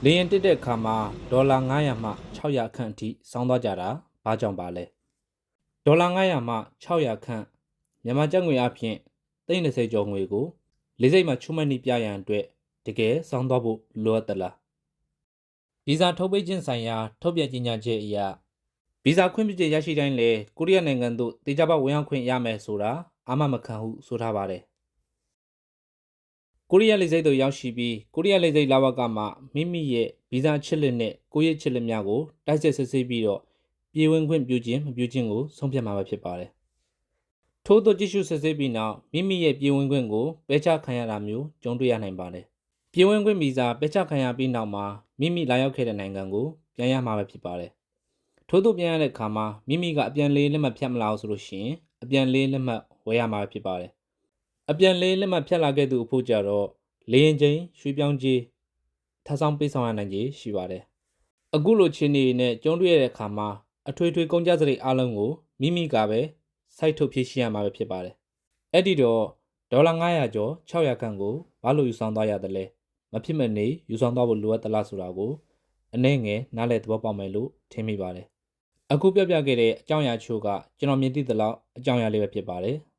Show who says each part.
Speaker 1: လေရင်တက်တဲ့အခါမှာဒေါ်လာ900မှ600ခန့်အထိစောင်းသွားကြတာဘာကြောင့်ပါလဲဒေါ်လာ900မှ600ခန့်မြန်မာကျပ်ငွေအဖြစ်30ကျော်ငွေကိုလေဆိပ်မှာချုံမနှိပြရန်အတွက်တကယ်စောင်းသွားဖို့လိုအပ်သလားဗီဇာထုတ်ပေးခြင်းဆိုင်ရာထုတ်ပြန်ကြေညာချက်အရဗီဇာခွင့်ပြုချက်ရရှိတိုင်းလေကိုရီးယားနိုင်ငံသို့တေချာပေါက်ဝင်ရောက်ခွင့်ရမယ်ဆိုတာအာမမခံဟုဆိုထားပါတယ်ကိုရီးယားလေဆိပ်သို့ရောက်ရှိပြီးကိုရီးယားလေဆိပ်လာဝကမှမိမိရဲ့ဗီဇာချစ်လက်နဲ့ကိုယ့်ရဲ့ချစ်လက်များကိုတိုက်စစ်စစ်ဆေးပြီးတော့ပြည်ဝင်ခွင့်ပြုခြင်းမပြုခြင်းကိုဆုံးဖြတ်မှာပဲဖြစ်ပါတယ်။ထို့သောကြည့်ရှုစစ်ဆေးပြီးနောက်မိမိရဲ့ပြည်ဝင်ခွင့်ကိုပယ်ချခံရတာမျိုးကြုံတွေ့ရနိုင်ပါတယ်။ပြည်ဝင်ခွင့်ဗီဇာပယ်ချခံရပြီးနောက်မှာမိမိလာရောက်ခဲ့တဲ့နိုင်ငံကိုပြန်ရမှာပဲဖြစ်ပါတယ်။ထို့သောပြန်ရတဲ့အခါမှာမိမိကအပြန်လေးလက်မှတ်ဖြတ်မလာအောင်ဆိုလို့ရှိရင်အပြန်လေးလက်မှတ်ဝယ်ရမှာပဲဖြစ်ပါတယ်။အပြန်လေးလက်မှတ်ဖြတ်လာခဲ့သူအဖို့ကြတော့လေရင်ချင်းရွှေပြောင်းကြီးထပ်ဆောင်ပေးဆောင်ရနိုင်ကြီးရှိပါတယ်။အခုလိုချင်းနေနဲ့ကျုံတွေ့ရတဲ့အခါမှာအထွေထွေကုန်ကျစရိတ်အလုံးကိုမိမိကပဲစိုက်ထုတ်ဖြည့်ရှင်းရမှာပဲဖြစ်ပါတယ်။အဲ့ဒီတော့ဒေါ်လာ900ကျော်600ခန့်ကိုဘာလို့ယူဆောင်သွားရတယ်လဲ။မဖြစ်မနေယူဆောင်သွားဖို့လိုအပ်သလားဆိုတာကိုအနည်းငယ်နားလည်သဘောပေါက်မယ်လို့ထင်မိပါတယ်။အခုပြောပြခဲ့တဲ့အကြောင်းအရာချို့ကကျွန်တော်မြင်သိသလောက်အကြောင်းအရာလေးပဲဖြစ်ပါတယ်။